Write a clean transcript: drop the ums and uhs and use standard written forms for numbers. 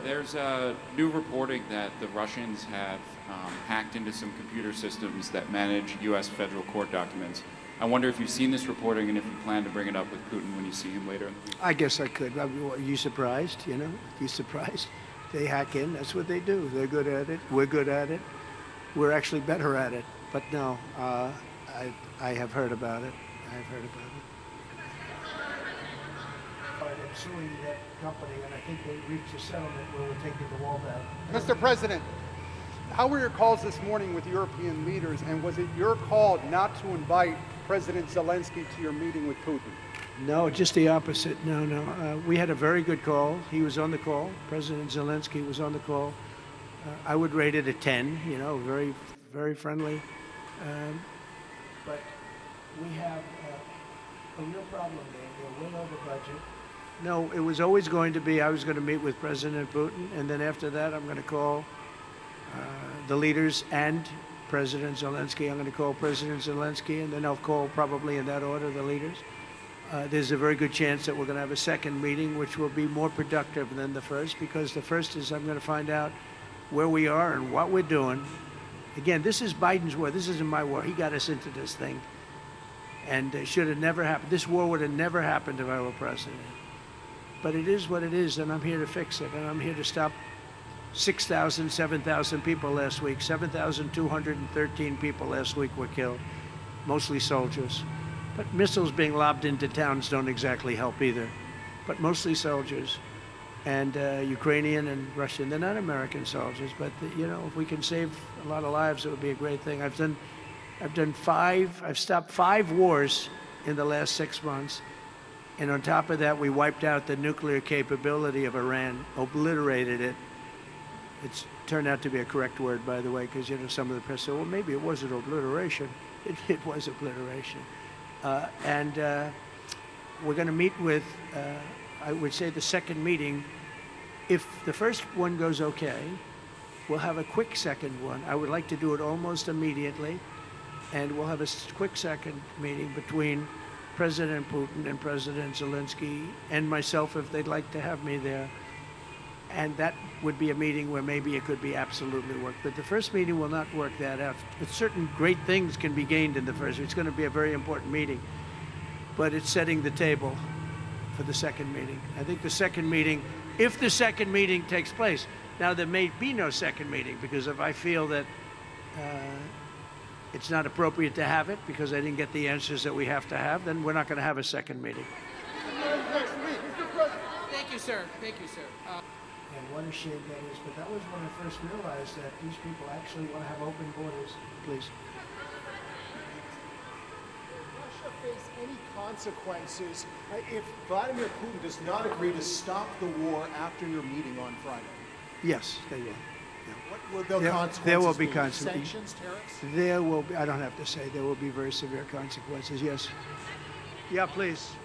There's new reporting that the Russians have hacked into some computer systems that manage U.S. federal court documents. I wonder if you've seen this reporting and if you plan to bring it up with Putin when you see him later in the week. I guess I could. Are you surprised? You know, you surprised? They hack in. That's what they do. They're good at it. We're good at it. We're actually better at it. But no, I have heard about it. I've heard about it. I'm suing that company, and I think they reached a settlement where we're taking the wall down. Mr. President, how were your calls this morning with European leaders, and was it your call not to invite President Zelensky to your meeting with Putin? No, just the opposite. No. We had a very good call. He was on the call. President Zelensky was on the call. I would rate it a 10, you know, very, very friendly. But we have a real problem there. We're well over budget. No, it was always going to be, I was going to meet with President Putin, and then after that, I'm going to call the leaders and President Zelensky. I'm going to call President Zelensky, and then I'll call, probably in that order, the leaders. There's a very good chance that we're going to have a second meeting, which will be more productive than the first, because the first is I'm going to find out where we are and what we're doing. Again, this is Biden's war. This isn't my war. He got us into this thing. And it should have never happened. This war would have never happened if I were president. But it is what it is, and I'm here to fix it. And I'm here to stop 6,000, 7,000 people last week. 7,213 people last week were killed, mostly soldiers. But missiles being lobbed into towns don't exactly help either. But mostly soldiers. And Ukrainian and Russian. They're not American soldiers, but you know, if we can save a lot of lives, it would be a great thing. I've stopped 5 wars in the last 6 months. And on top of that, we wiped out the nuclear capability of Iran, obliterated it. It's turned out to be a correct word, by the way, because, you know, some of the press said, well, maybe it wasn't obliteration. It was obliteration. And we're going to meet with, I would say, the second meeting. If the first one goes okay, we'll have a quick second one. I would like to do it almost immediately. And we'll have a quick second meeting between President Putin and President Zelensky and myself, if they'd like to have me there. And that would be a meeting where maybe it could be absolutely worked. But the first meeting will not work that out. Certain great things can be gained in the first. It's going to be a very important meeting. But it's setting the table for the second meeting. I think the second meeting, if the second meeting takes place, now there may be no second meeting, because if I feel that it's not appropriate to have it because I didn't get the answers that we have to have, then we're not going to have a second meeting. Thank you, sir. Thank you, sir. And what a shame that is, but that was when I first realized that these people actually want to have open borders. Please. Russia face any consequences if Vladimir Putin does not agree to stop the war after your meeting on Friday? Yes, they will. What will the consequences there will be be? consequences. Sanctions, tariffs? There will be, I don't have to say, there will be very severe consequences, yes. Yeah, please.